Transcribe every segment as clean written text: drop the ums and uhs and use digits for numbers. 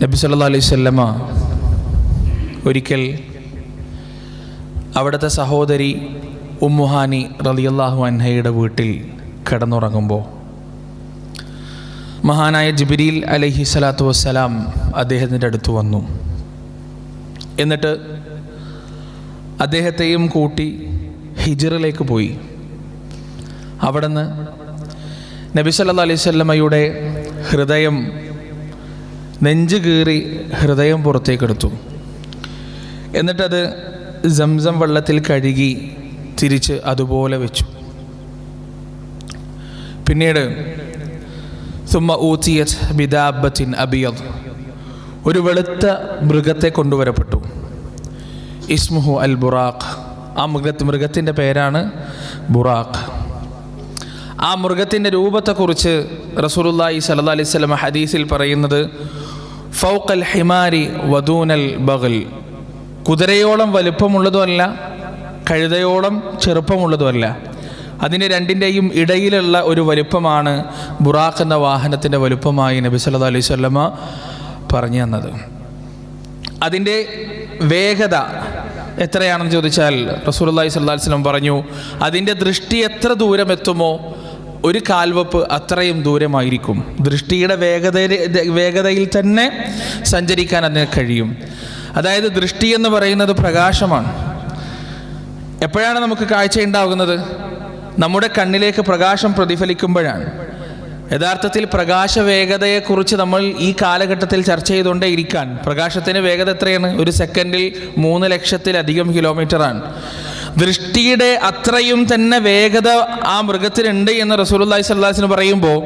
നബി സല്ലല്ലാഹു അലൈഹി വസല്ലമ ഒരിക്കൽ അവിടുത്തെ സഹോദരി ഉമ്മുഹാനി റളിയല്ലാഹു അൻഹയുടെ വീട്ടിൽ കിടന്നുറങ്ങുമ്പോൾ മഹാനായ ജിബ്രീൽ അലൈഹി സ്വലാത്തു വസ്സലാം അദ്ദേഹത്തിൻ്റെ അടുത്ത് വന്നു. എന്നിട്ട് അദ്ദേഹത്തെയും കൂട്ടി ഹിജ്റിലേക്ക് പോയി. അവിടുന്ന് നബി സല്ലല്ലാഹു അലൈഹി വസല്ലമയുടെ ഹൃദയം നെഞ്ച് കീറി ഹൃദയം പുറത്തേക്കെടുത്തു. എന്നിട്ടത് സംസം വെള്ളത്തിൽ കഴുകി തിരിച്ച് അതുപോലെ വെച്ചു. പിന്നീട് സുമ്മ ഊതിയത് ബിദാബത്തിൻ അബിയദ്, ഒരു വെളുത്ത മൃഗത്തെ കൊണ്ടുവരപ്പെട്ടു. ഇസ്മുഹു അൽ ബുറാഖ്, ആ മൃഗത്തിൻ്റെ പേരാണ് ബുറാഖ്. ആ മൃഗത്തിൻ്റെ രൂപത്തെക്കുറിച്ച് റസൂലുള്ളാഹി സ്വല്ലല്ലാഹു അലൈഹി വസല്ലം ഹദീസിൽ പറയുന്നത് ഫൗഖൽ ഹിമാരി വദൂനൽ ബഗൽ, കുതിരയോളം വലുപ്പമുള്ളതുമല്ല കഴുതയോളം ചെറുപ്പമുള്ളതുമല്ല, അതിൻ്റെ രണ്ടിൻ്റെയും ഇടയിലുള്ള ഒരു വലുപ്പമാണ് ബുറാഖ് എന്ന വാഹനത്തിൻ്റെ വലുപ്പമായി നബി സല്ലല്ലാഹു അലൈഹി വസല്ലം പറഞ്ഞു തന്നത്. അതിൻ്റെ വേഗത എത്രയാണെന്ന് ചോദിച്ചാൽ റസൂലുള്ളാഹി സ്വല്ലല്ലാഹു അലൈഹി വസല്ലം പറഞ്ഞു, അതിൻ്റെ ദൃഷ്ടി എത്ര ദൂരം എത്തുമോ ഒരു കാൽവെപ്പ് അത്രയും ദൂരമായിരിക്കും. ദൃഷ്ടിയുടെ വേഗതയിൽ തന്നെ സഞ്ചരിക്കാൻ അതിന് കഴിയും. അതായത് ദൃഷ്ടി എന്ന് പറയുന്നത് പ്രകാശമാണ്. എപ്പോഴാണ് നമുക്ക് കാഴ്ചയുണ്ടാകുന്നത്? നമ്മുടെ കണ്ണിലേക്ക് പ്രകാശം പ്രതിഫലിക്കുമ്പോഴാണ്. യഥാർത്ഥത്തിൽ പ്രകാശ വേഗതയെക്കുറിച്ച് നമ്മൾ ഈ കാലഘട്ടത്തിൽ ചർച്ച ചെയ്തുകൊണ്ടേ ഇരിക്കാൻ. പ്രകാശത്തിന് വേഗത എത്രയാണ്? ഒരു സെക്കൻഡിൽ 3 ലക്ഷത്തിലധികം കിലോമീറ്ററാണ്. ദൃഷ്ടിയുടെ അത്രയും തന്നെ വേഗത ആ മൃഗത്തിനുണ്ട് എന്ന് റസൂലുള്ളാഹി സ്വല്ലല്ലാഹു അലൈഹി വസല്ലം പറയുമ്പോൾ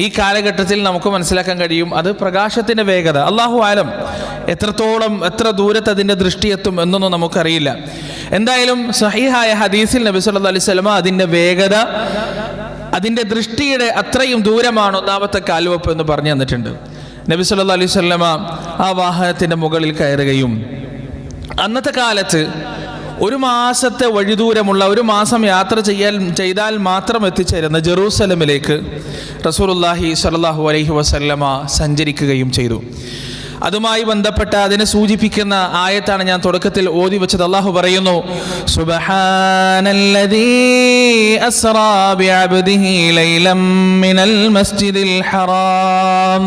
ഈ കാലഘട്ടത്തിൽ നമുക്ക് മനസ്സിലാക്കാൻ കഴിയും അത് പ്രകാശത്തിൻ്റെ വേഗത. അല്ലാഹു ആലം എത്ര ദൂരത്ത് അതിൻ്റെ ദൃഷ്ടി എത്തും എന്നൊന്നും നമുക്കറിയില്ല. എന്തായാലും സഹീഹായ ഹദീസിൽ നബി സല്ലല്ലാഹു അലൈഹി വസല്ലം അതിൻ്റെ വേഗത, അതിൻ്റെ ദൃഷ്ടിയുടെ അത്രയും ദൂരമാണ് ഒന്നാമത്തെ കാൽവെപ്പ് എന്ന് പറഞ്ഞു തന്നിട്ടുണ്ട്. നബി സല്ലല്ലാഹു അലൈഹി വസല്ലം ആ വാഹനത്തിൻ്റെ മുകളിൽ കയറുകയും അന്നത്തെ കാലത്ത് 1 മാസത്തെ വഴിദൂരമുള്ള 1 മാസം യാത്ര ചെയ്താൽ മാത്രം എത്തിച്ചേരുന്ന ജെറൂസലമിലേക്ക് റസൂലുള്ളാഹി സ്വല്ലല്ലാഹു അലൈഹി വസല്ലമ സഞ്ചരിക്കുകയും ചെയ്തു. അതുമായി ബന്ധപ്പെട്ട അതിനെ സൂചിപ്പിക്കുന്ന ആയത്താണ് ഞാൻ തുടക്കത്തിൽ ഓതി വെച്ചത്. അല്ലാഹു പറയുന്നു, സുബ്ഹാനല്ലദീ അസ്റാ ബിഅബ്ദിഹി ലൈലൻ മിനൽ മസ്ജിദിൽ ഹറാം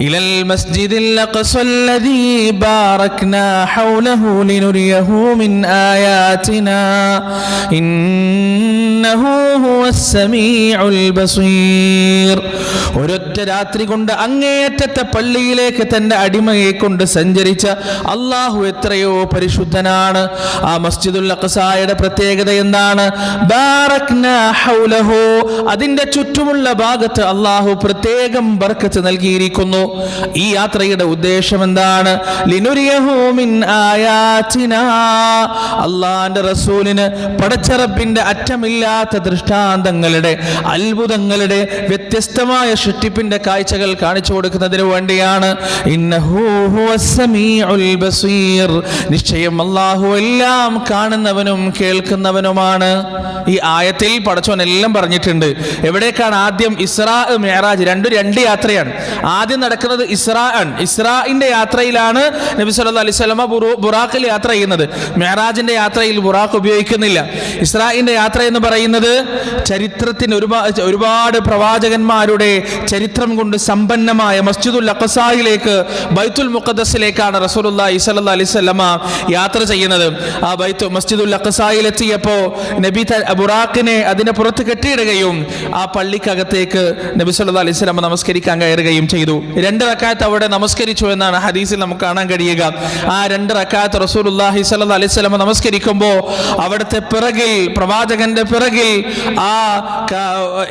ഇലൽ മസ്ജിദിൽ അഖ്സല്ലദീ ബാറക്നാ ഹൗലഹു ലിനുരിയഹു മിൻ ആയാതിനാ ഇന്നഹു ഹുവസ് സമീഉൽ ബസീർ. ഒരൊറ്റ രാത്രി കൊണ്ട് അങ്ങേയറ്റത്തെ പള്ളിയിലേക്ക് തന്റെ അടിമയെ കൊണ്ട് സഞ്ചരിച്ച അല്ലാഹു എത്രയോ പരിശുദ്ധനാണ്. ആ മസ്ജിദുൽ അഖ്സായുടെ പ്രത്യേകത എന്താണ്? ബാറക്നാ ഹൗലഹു, അതിന്റെ ചുറ്റുമുള്ള ഭാഗത്ത് അല്ലാഹു പ്രത്യേകം ബർക്കത്ത് നൽകിയിരിക്കുന്നു. ഈ യാത്രയുടെ ഉദ്ദേശം എന്താണ്? ലിനുരിയഹു മിൻ ആയാതിനാ, അല്ലാഹുവിന്റെ റസൂലിന് പടച്ചറബിന്റെ അറ്റമില്ലാത്ത ദൃഷ്ടാന്തങ്ങളുടെ, അത്ഭുതങ്ങളുടെ, വ്യത്യസ്തമായ സൃഷ്ടിപ്പിന്റെ കാഴ്ചകൾ കാണിച്ചു കൊടുക്കുന്നതിന് വേണ്ടിയാണ്. ഇന്നഹു ഹുവസ് സമീഉൽ ബസീർ, നിശ്ചയം അല്ലാഹു എല്ലാം കാണുന്നവനും കേൾക്കുന്നവനുമാണ്. ഈ ആയത്തിൽ പടച്ചോൻ എല്ലാം പറഞ്ഞിട്ടുണ്ട്. എവിടേക്കാണ്? ആദ്യം ഇസ്രാ മിഅ്റാജ്, രണ്ട് യാത്രയാണ്. ആദ്യം നടക്കുന്നത് ഇസ്രാ ആണ്. ഇസ്രാഇന്റെ യാത്രയിലാണ് നബി സല്ലല്ലാഹു അലൈഹി വസല്ലം ബുറാഖിൽ യാത്ര ചെയ്യുന്നത്. മിഅ്റാജിന്റെ യാത്രയിൽ ബുറാഖ് ഉപയോഗിക്കുന്നില്ല. ഇസ്രാഇന്റെ യാത്ര എന്ന് പറയുന്നത് ചരിത്രത്തിന് ഒരുപാട് പ്രവാചകന്മാരുടെ ചരിത്രം കൊണ്ട് സമ്പന്നമായ മസ്ജിദുൽ അഖ്സായിലേക്ക്, ബൈത്തുൽ മുഖദ്ദസിലേക്കാണ് റസൂലുള്ളാഹി സ്വല്ലല്ലാഹു അലൈഹി വസല്ലം യാത്ര ചെയ്യുന്നത്. ആ മസ്ജിദുൽ അഖ്സായിൽ എത്തിയപ്പോൾ നബി ബുറാഖിനെ അതിന്റെ പുറത്ത് കെട്ടിയിടുകയും ആ പള്ളിക്കകത്തേക്ക് നബി സല്ലല്ലാഹു അലൈഹി വസല്ലം നമസ്കരിക്കാൻ കയറുകയും ചെയ്തു. 2 റക്അത്ത് അവിടെ നമസ്കരിച്ചു എന്നാണ് ഹദീസിൽ നമുക്ക് കാണാൻ കഴിയുക. ആ 2 റക്അത്ത് റസൂലുള്ളാഹി സ്വല്ലല്ലാഹു അലൈഹി വസല്ലം നമസ്കരിക്കുമ്പോൾ അവിടുത്തെ പിറകിൽ, പ്രവാചകന്റെ പിറകിൽ ആ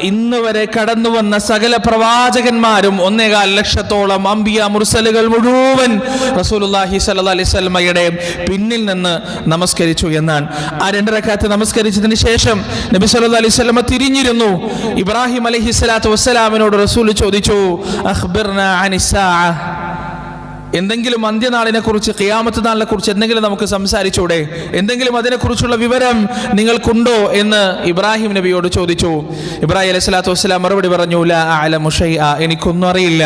ഇന്ന് വരെ കടന്നു വന്ന സകല പ്രവാചകന്മാരും 1.25 ലക്ഷത്തോളം അംബിയ മുർസലുകൾ മുഴുവൻ റസൂലുള്ളാഹി സ്വല്ലല്ലാഹു അലൈഹി വസല്ലമയുടെ പിന്നിൽ നിന്ന് നമസ്കരിച്ചു എന്നാണ്. ആ 2 റക്അത്ത് നമസ്കരിച്ചതിന് ശേഷം നബി സല്ലല്ലാഹു അലൈഹി വസല്ലമ തിരിഞ്ഞിരുന്നു. ഇബ്രാഹിം അലൈഹിസ്സലാത്തു വസ്സലാമിനോട് റസൂൽ ചോദിച്ചു, അഖ്ബിർനാ അനിസ്സാഅ, എന്തെങ്കിലും അന്ത്യനാളിനെ കുറിച്ച്, ഖിയാമത്ത് നാളിനെ കുറിച്ച് എന്തെങ്കിലും നമുക്ക് സംസാരിച്ചൂടെ? എന്തെങ്കിലും അതിനെക്കുറിച്ചുള്ള വിവരം നിങ്ങൾക്കുണ്ടോ എന്ന് ഇബ്രാഹിം നബിയോട് ചോദിച്ചു. ഇബ്രാഹിം അലൈഹി സ്വലാത്തു വസ്സലാം മറുപടി പറഞ്ഞു, ലാ അഅലമു ഷൈഅ, എനിക്കൊന്നും അറിയില്ല.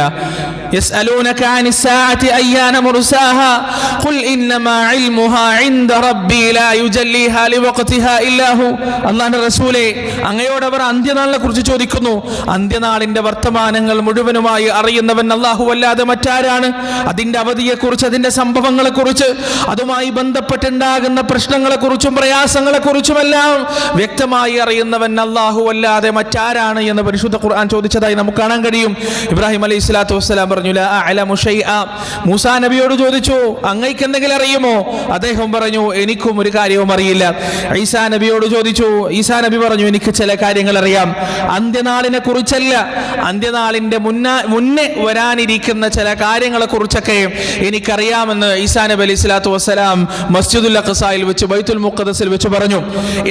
യസ്അലൂനക അനിസ്സാഅതി അയ്യാന മുർസാഹാ ഖുൽ ഇന്നമാ ഇൽമുഹാ ഇൻദ റബ്ബി ലാ യുജല്ലിഹാ ലിവഖ്തിഹാ ഇല്ലാ ഹു. അല്ലാഹുവിന്റെ റസൂലേ, അങ്ങയോട് അവർ അന്ത്യനാളിനെ കുറിച്ച് ചോദിക്കുന്നു. അന്ത്യനാളിന്റെ വർത്തമാനങ്ങൾ മുഴുവനുമായി അറിയുന്നവൻ അല്ലാഹു അല്ലാതെ മറ്റാരാണ്? അതിന്റെ അവധിയെക്കുറിച്ച്, അതിന്റെ സംഭവങ്ങളെക്കുറിച്ച്, അതുമായി ബന്ധപ്പെട്ടുണ്ടാകുന്ന പ്രശ്നങ്ങളെക്കുറിച്ചും പ്രയാസങ്ങളെക്കുറിച്ചുമെല്ലാം വ്യക്തമായി അറിയുന്നവൻ അല്ലാഹു അല്ലാതെ മറ്റാരാണ് എന്ന് പരിശുദ്ധ ഖുർആൻ ചോദിച്ചതായി നമുക്ക് കാണാൻ കഴിയും. ഇബ്രാഹിം അലൈഹി സ്വലാത്തു വസ്സലാം പറഞ്ഞു, ലാ അഅലമു ശൈഅ. മൂസാ നബിയോട് ചോദിച്ചു, അങ്ങയ്ക്ക് എന്തെങ്കിലും അറിയുമോ? അദ്ദേഹം പറഞ്ഞു, എനിക്കും ഒരു കാര്യവും അറിയില്ല. ഈസാ നബിയോട് ചോദിച്ചു, ഈസാ നബി പറഞ്ഞു, എനിക്ക് ചില കാര്യങ്ങൾ അറിയാം. അന്ത്യനാളിനെ കുറിച്ചല്ല, അന്ത്യനാളിന്റെ മുന്നേ വരാനിരിക്കുന്ന ചില കാര്യങ്ങളെ കുറിച്ചൊക്കെ എനിക്കറിയാമെന്ന് ഈസാ നബി അലൈഹി സ്വലാത്തു വസ്സലാം മസ്ജിദുൽ അഖ്സായിൽ വെച്ച്, ബൈത്തുൽ മുഖദ്ദസിൽ വെച്ച് പറഞ്ഞു.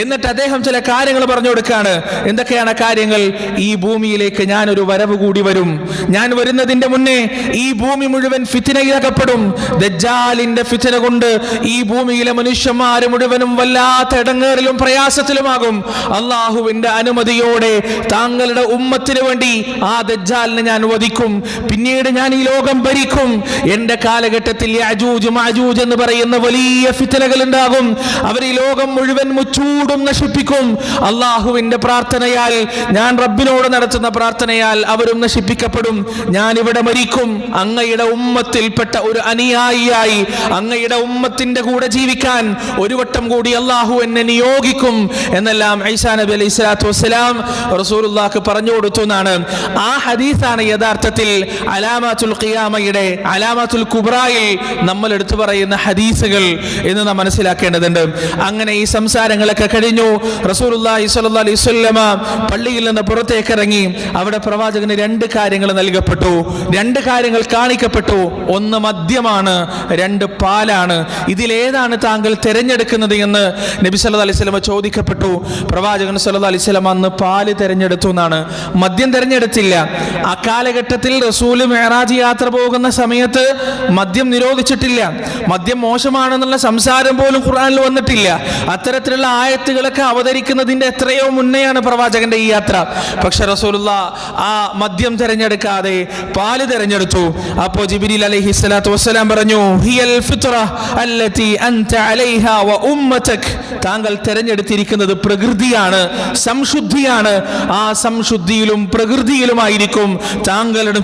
എന്നിട്ട് അദ്ദേഹം ചില കാര്യങ്ങൾ പറഞ്ഞു കൊടുക്കുകയാണ്. എന്തൊക്കെയാണ് കാര്യങ്ങൾ? ഈ ഭൂമിയിലേക്ക് ഞാനൊരു വരവ് കൂടി വരും. ഞാൻ വരുന്നതിന്റെ മുന്നേ ഈ ഭൂമി മുഴുവൻ ഫിത്നയിലകപ്പെടും. ദജ്ജാലിന്റെ ഫിത്ന കൊണ്ട് ഈ ഭൂമിയിലെ മനുഷ്യന്മാര് മുഴുവനും വല്ലാത്ത ഇടങ്ങേറിലും പ്രയാസത്തിലുമാകും. അള്ളാഹുവിന്റെ അനുമതിയോടെ താങ്കളുടെ ഉമ്മത്തിന് വേണ്ടി ആ ദജ്ജാലിനെ ഞാൻ വധിക്കും. പിന്നീട് ഞാൻ ഈ ലോകം ഭരിക്കും. എന്റെ കാലഘട്ടത്തിൽ യഅജൂജ് മഅജൂജ് എന്ന് പറയുന്ന വലിയ ഫിത്നകൾ ഉണ്ടാകും. അവർ ഈ ലോകം മുഴുവൻ മുച്ചൂടും നശിപ്പിക്കും. അള്ളാഹുവിന്റെ പ്രാർത്ഥനയാൽ, ഞാൻ റബ്ബിനോട് നടത്തുന്ന പ്രാർത്ഥനയാൽ അവരും നശിപ്പിക്കപ്പെടും. ഞാൻ ഇവിടെ മരിക്കും. അങ്ങയുടെ ഉമ്മത്തിൽപ്പെട്ട ഒരു അനുയായിയായി അങ്ങയുടെ ഉമ്മത്തിന്റെ കൂടെ ജീവിക്കാൻ ഒരു വട്ടം കൂടി അള്ളാഹു എന്നെ നിയോഗിക്കും എന്നെല്ലാം ഈസാ നബി അലൈഹി സ്വലാത്തു വസ്സലാം റസൂലുള്ളാഹിക്ക് പറഞ്ഞു കൊടുത്തു എന്നാണ്. ആ ഹദീസാണ് യഥാർത്ഥത്തിൽ അലാമാത്തുൽ ഖിയാമയുടെ അലാമാത്തുൽ കുബ്രായിൽ നമ്മൾ എടുത്തു പറയുന്ന ഹദീസുകൾ എന്ന് നാം മനസ്സിലാക്കേണ്ടതുണ്ട്. അങ്ങനെ ഈ സംസാരങ്ങളൊക്കെ കഴിഞ്ഞു. റസൂലുള്ളാഹി സ്വല്ലല്ലാഹു അലൈഹി വസല്ലമ പള്ളിയിൽ നിന്ന് പുറത്തേക്ക് ഇറങ്ങി. അവിടെ പ്രവാചകന് രണ്ട് കാര്യങ്ങൾ നൽകപ്പെട്ടു, രണ്ട് കാര്യങ്ങൾ കാണിക്കപ്പെട്ടു. ഒന്ന് മദ്യമാണ്, രണ്ട് പാലാണ്. ഇതിലേതാണ് താങ്കൾ തിരഞ്ഞെടുക്കുന്നത് എന്ന് നബി സല്ലല്ലാഹു അലൈഹി വസല്ലമ ചോദിക്കപ്പെട്ടു. പ്രവാചകൻ സല്ലല്ലാഹു അലൈഹി വസല്ലമ അന്ന് പാല് തിരഞ്ഞെടുത്തു എന്നാണ്, മദ്യം തിരഞ്ഞെടുത്തില്ല. ആ കാലഘട്ടത്തിൽ റസൂൽ മിഅ്റാജ് യാത്ര പോകുന്ന സമയത്ത് മദ്യം നിരോധിച്ചിട്ടില്ല. മദ്യം മോശമാണെന്നുള്ള സംസാരം പോലും ഖുർആനിൽ വന്നിട്ടില്ല. അത്തരത്തിലുള്ള ആയത്തുകളൊക്കെ അവതരിക്കുന്നതിന്റെ എത്രയോ മുന്നെയാണ് പ്രവാചകന്റെ ഈ യാത്ര. പക്ഷെ റസൂലുള്ളാഹ് ആ മദ്യം തിരഞ്ഞെടുക്കാതെ പാല് തിരഞ്ഞെടുത്തു. അപ്പോൾ ജിബ്രീൽ അലൈഹി സ്വലാത്തു വസ്സലാം പറഞ്ഞു, ഹിയൽ ഫിത്ര അല്ലതി അൻത അലൈഹാ വ ഉമ്മതക്. താങ്കൾ തിരഞ്ഞെടുത്തിരിക്കുന്നത് പ്രകൃതിയാണ്, സംശുദ്ധിയാണ്. ആ സംശുദ്ധിയിലും പ്രകൃതിയിലുമായിരിക്കും താങ്കളും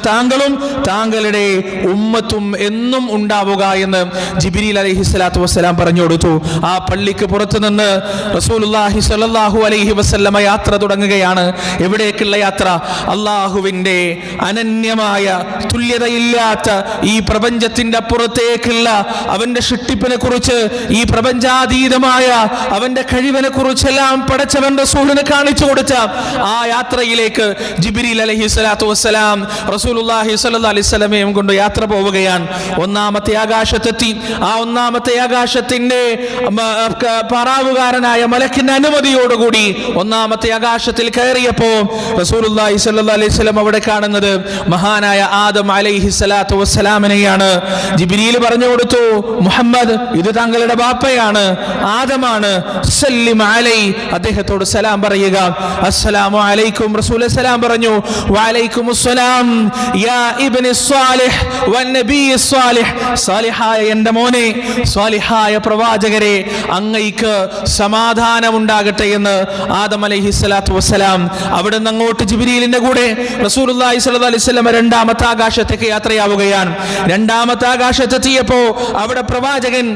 താങ്കളുടെ ഉമ്മത്തും എന്നും ഉണ്ടാവുക എന്ന് ജിബ്രീൽ അലൈഹി സ്വലാത്തു വസ്സലാം പറഞ്ഞു കൊടുത്തു. ആ പള്ളിക്ക് പുറത്തു നിന്ന് റസൂലുള്ളാഹി സ്വല്ലല്ലാഹു അലൈഹി വസല്ലമ യാത്ര തുടങ്ങുകയാണ്. എവിടേക്കുള്ള യാത്ര? അള്ളാഹുവിന്റെ അനന്യമായ, തുല്യതയില്ലാത്ത ഈ പ്രപഞ്ചത്തിന്റെ അപ്പുറത്തേക്കുള്ള അവന്റെ സൃഷ്ടിപ്പിനെ കുറിച്ച്, ഈ പ്രപഞ്ചാതീതമായ അവന്റെ കഴിവിനെ കുറിച്ചെല്ലാം പടച്ചവൻ റസൂലിനെ കാണിച്ചു കൊടുത്ത ആ യാത്രയിലേക്ക് ജിബ്രീൽ അലൈഹി സ്വലാത്തു വസ്സലാം റസൂലുള്ളാഹി സ്വല്ലല്ലാഹു അലൈഹി വസല്ലമയും കൊണ്ട് യാത്ര പോവുകയാണ്. ഒന്നാമത്തെ ആകാശത്തെത്തി. ആ ഒന്നാമത്തെ ആകാശത്തിന്റെ പറാവുകാരനായ മലക്കിന്റെ അനുമതിയോടുകൂടി ഒന്നാമത്തെ ആകാശത്തിൽ കയറിയപ്പോ റസൂലുള്ളാഹി സ്വല്ലല്ലാഹു അലൈഹി വസല്ലം അവിടെ കാണുന്നത് മഹാനായ ആദം അലൈഹി സ്വലാത്തു വസ്സലാമിനെയാണ്. ജിബ്രീൽ പറഞ്ഞു കൊടുത്തു, മുഹമ്മദ്, ഇത് താങ്കളുടെ ബാപ്പയാണ്, ആദമാണ്. സല്ലിം അലൈ, അദ്ദേഹത്തോട് സലാം പറയുക. അസ്സലാമു അലൈക്കും. റസൂൽ സലാം പറഞ്ഞു. വഅലൈക്കുമുസ്സലാം യാ ഇബ്നി സ്വാലിഹ് വന്നബി സ്വാലിഹ്. സാലിഹായ എൻ്റെ മോനെ, സ്വാലിഹായ പ്രവാചകരെ, അങ്ങയ്ക്ക് സമാധാനം ഉണ്ടാകട്ടെ എന്ന് ആദം അലൈഹി സ്വലാത്തു വസ്സലാം. അവിടെ നിന്ന് അങ്ങോട്ട് ജിബ്രീലിന്റെ കൂടെ റസൂലുള്ളാഹി സ്വല്ലല്ലാഹു അലൈഹി വസല്ലം രണ്ടാമത്തെ ആകാശത്തേക്ക് യാത്രയാവുകയാണ്. രണ്ടാമത്തെ ആകാശത്തെത്തിയപ്പോ അവിടെ പ്രവാചകൻ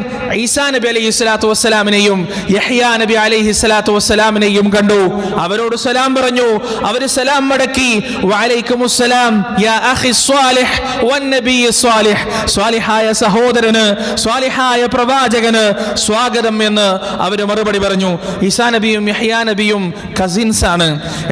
ഈസാ നബി അലൈഹി സ്വലാത്തു വസ്സലാമിനെയും യഹ്യാ നബി അലൈഹി സ്വലാത്തു വസ്സലാമിനെയും കണ്ടു. അവരോട് സലാം പറഞ്ഞു. അവര് സലാം മടക്കി. വഅലൈക്കുമുസ്സലാം യാ അഖി സ്വാലിഹ് വന്നബി സ്വാലിഹ്. സ്വാലിഹായ സഹോദരന്, സ്വാലിഹായ പ്രവാചകന് സ്വാഗതം എന്ന് അവര് മറുപടി പറഞ്ഞു. ഈസാ നബിയും യഹ്യാ നബിയും കസിൻസ് ആണ്.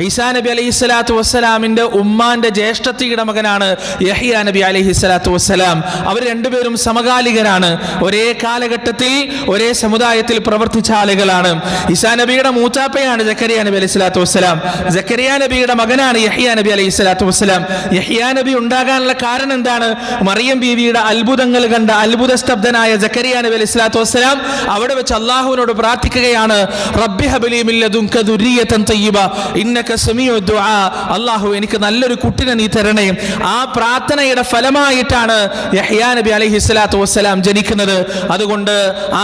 ഈസാ നബി അലൈഹി സ്വലാത്തു വസ്സലാമിന്റെ ഉമ്മാന്റെ ജ്യേഷ്ഠത്തിയുടെ മകനാണ് യഹ്യാ നബി അലൈഹി സ്വലാത്തു വസ്സലാം. അവർ രണ്ടുപേരും സമകാലികരാണ്. ഒരേ കാലഘട്ടത്തിൽ ഒരേ സമുദായത്തിൽ പ്രവർത്തിച്ച ആളുകളാണ്. ഈസാ നബിയുടെ മൂത്താപ്പയാണ് സക്കരിയ നബി അലൈഹി സ്വലാത്തു വസ്സലാം. സക്കരിയ നബിയുടെ മകനാണ് യഹ്യാ നബി അലൈഹി സ്വലാത്തു വസ്സലാം. യഹ്യാ നബി ഉണ്ടാകാനുള്ള കാരണം എന്താണ്? മറിയം ബീവിയുടെ അത്ഭുതങ്ങൾ കണ്ട അത്ഭുത സ്തബ്ധനായ സക്കരിയ നബി അലൈഹി സ്വലാത്തു വസ്സലാം അവിടെ വെച്ച് അള്ളാഹുവിനോട് പ്രാർത്ഥിക്കുകയാണ്. റബ്ബി ഹബ്ലി മിൻ ലദുൻക ദുർരിയതൻ തയ്യിബ ഇന്നക സമീഉ ദുആ. അള്ളാഹു, എനിക്ക് നല്ലൊരു കുട്ടിനെ നീ തരണേ. ആ പ്രാർത്ഥനയുടെ ഫലമായിട്ടാണ് യഹ്യാ നബി അലൈഹിസ്സലാത്തു വസ്സലാം ജനിക്കുന്നത്. അതുകൊണ്ട്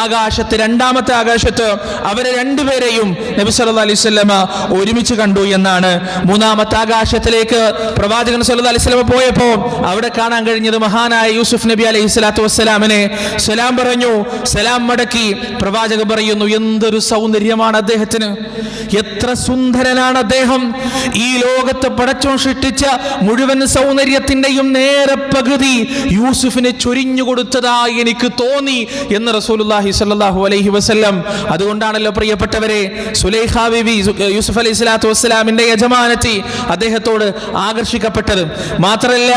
ആകാശത്ത്, രണ്ടാമത്തെ ആകാശത്ത് അവരെ രണ്ടുപേരെയും നബി സല്ലല്ലാഹു അലൈഹി വസല്ലമ ഒരുമിച്ച് കണ്ടു എന്നാണ്. മൂന്നാമത്തെ ആകാശത്തിലേക്ക് പ്രവാചകൻ സല്ലല്ലാഹു അലൈഹി വസല്ലമ പോയപ്പോൾ അവിടെ കാണാൻ കഴിഞ്ഞത് മഹാനായ യൂസുഫ് നബി അലൈഹിസ്സലാത്തു വസ്സലാമിനെ സലാം പറഞ്ഞു. സലാം മടക്കി പ്രവാചകൻ പറയുന്നു, എന്തൊരു സൗന്ദര്യമാണ് അദ്ദേഹത്തിന്, എത്ര സുന്ദരനാണ് അദ്ദേഹം. ഈ ലോകത്ത് പടച്ചോൻ സൃഷ്ടിച്ച മുഴുവൻ സൗന്ദര്യത്തിന്റെയും നേരെ പകുതി യൂസുഫിനെ ചൊരിഞ്ഞു കൊടുത്തതായി എനിക്ക് തോന്നി എന്ന് റസൂലുള്ളാഹി സ്വല്ലല്ലാഹു അലൈഹി വസല്ലം. അതുകൊണ്ടാണല്ലോ പ്രിയപ്പെട്ടവരെ, സുലൈഖ ബീവി യൂസുഫ് അലൈഹി സ്വലാത്തു വസ്സലാമിന്റെ യജമാനത്തി അദ്ദേഹത്തോട് ആകർഷിക്കപ്പെട്ടത്. മാത്രമല്ല,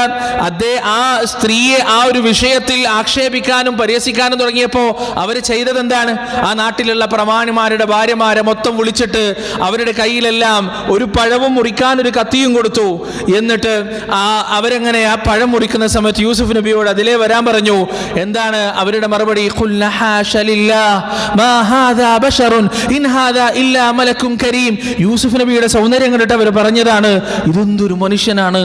ആ സ്ത്രീയെ ആ ഒരു വിഷയത്തിൽ ആക്ഷേപിക്കാനും പരിഹസിക്കാനും തുടങ്ങിയപ്പോൾ അവർ ചെയ്തത് എന്താണ്? ആ നാട്ടിലുള്ള പ്രമാണിമാരുടെ ഭാര്യമാരെ മൊത്തം വിളിച്ചിട്ട് അവരുടെ കയ്യിലെല്ലാം ഒരു പഴവും മുറിക്കാൻ ഒരു കത്തിയും കൊടുത്തു. എന്നിട്ട് അവരെങ്ങനെ ആ പഴം മുറിക്കുന്ന സമയത്ത് യൂസുഫ് നബിയോട് അതിലേ വരാൻ പറഞ്ഞു. എന്താണ് അവരുടെ മറുപടി? യൂസുഫ് നബിയുടെ സൗന്ദര്യം കണ്ടിട്ട് അവർ പറഞ്ഞതാണ്, ഇതെന്തൊരു മനുഷ്യനാണ്,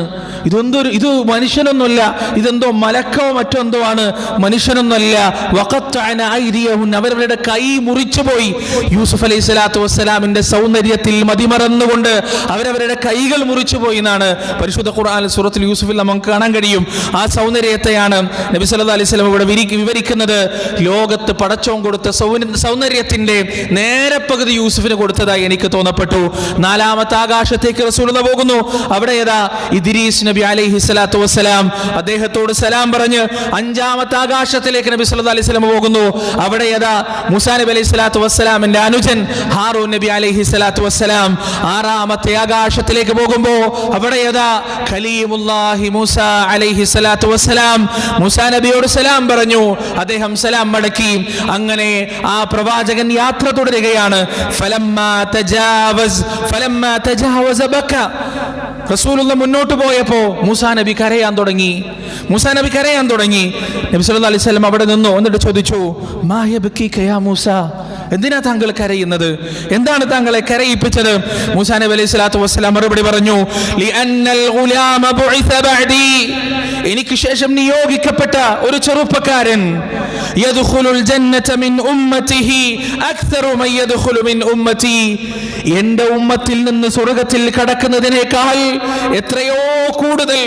ഇത് മനുഷ്യനൊന്നുമല്ല, ഇതെന്തോ മലക്കോ മറ്റെന്തോ ആണ്, മനുഷ്യനൊന്നുമല്ല. അവരവരുടെ കൈ മുറിച്ചുപോയി. യൂസുഫ് അലൈഹി സ്വലാത്തു വസ്സലാമിന്റെ സൗന്ദര്യത്തിൽ മതിമറന്നുകൊണ്ട് അവരവരുടെ കൈകൾ മുറിച്ചുപോയി എന്നാണ് പരിശുദ്ധ ഖുർആൻ സൂറത്തുൽ യൂസുഫിൽ നമുക്ക് കാണാൻ കഴിയും. ആ സൗന്ദര്യത്തെയാണ് നബി സല്ലല്ലാഹു അലൈഹി വസല്ലം ഇവിടെ വിവരിക്കുന്നത്. ലോകത്ത് പടച്ചോൻ കൊടുത്ത സൗന്ദര്യത്തിന്റെ നേരെ പകുതി യൂസുഫിന് കൊടുത്തതായി എനിക്ക് തോന്നപ്പെട്ടു. നാലാമത്തെ ആകാശത്തേക്ക് റസൂലുള്ളാഹി പോകുന്നു. അവിടെ ഏതാ? ഇദ്രീസ് നബി അലൈഹി സ്വലാത്തു വസ്സലാം അദ്ദേഹത്തോട് സലാം പറഞ്ഞ് അഞ്ചാമത്തെ ആകാശത്തിലേക്ക് നബി സല്ലല്ലാഹു അലൈഹി വസല്ലം പോകുന്നു. അവിടെ ഏതാ? മൂസാ നബി അലൈഹി സ്വലാത്തു വസ്സലാമിന്റെ അനുജൻ ഹാറൂൻ നബി അലൈഹി സ്വലാത്തു വസ്സലാം ആറാമത്തെ ആകാശത്തിലേക്ക് പോകുമ്പോ അവിടെ ഏതാ? ഖലീമുല്ലാഹി മൂസ അലൈഹി സ്വലാത്തു വസ്സലാം മൂസാ നബിയോട് സലാം പറഞ്ഞു. അദ്ദേഹം സലാം മടക്കി. അങ്ങനെ ആ പ്രവാചകൻ യാത്ര തുടരുകയാണ്. ഫലമ്മാ തജാവസ ബക. റസൂലുള്ളാഹി മുന്നോട്ട് പോയപ്പോ മൂസാ നബി കരയാൻ തുടങ്ങി. നബി സല്ലല്ലാഹു അലൈഹി വസല്ലം അവിടെ നിന്നു. എന്നിട്ട് ചോദിച്ചു, മാ യബ്കീക യാ മൂസ, എന്തിനാ താങ്കൾ കരയുന്നത്? എന്താണ് താങ്കളെ കരയിപ്പിച്ചത്? മൂസാ നബി അലൈഹി സ്വലാത്തു വസ്സലാം മറുപടി പറഞ്ഞു, ലിഅന്നൽ ഗുലാമ ബുഇസ ബഅദി, എനിക്ക് ശേഷം നിയോഗിക്കപ്പെട്ട ഒരു ചെറുപ്പക്കാരൻ, യദ്ഖുലുൽ ജന്നത മിൻ ഉമ്മതിഹി അക്സറു മൻ യദ്ഖുലു മിൻ ഉമ്മതി, എന്റെ ഉമ്മത്തിൽ നിന്ന് സ്വർഗ്ഗത്തിൽ കടക്കുന്നതിനേക്കാൾ എത്രയോ കൂടുതൽ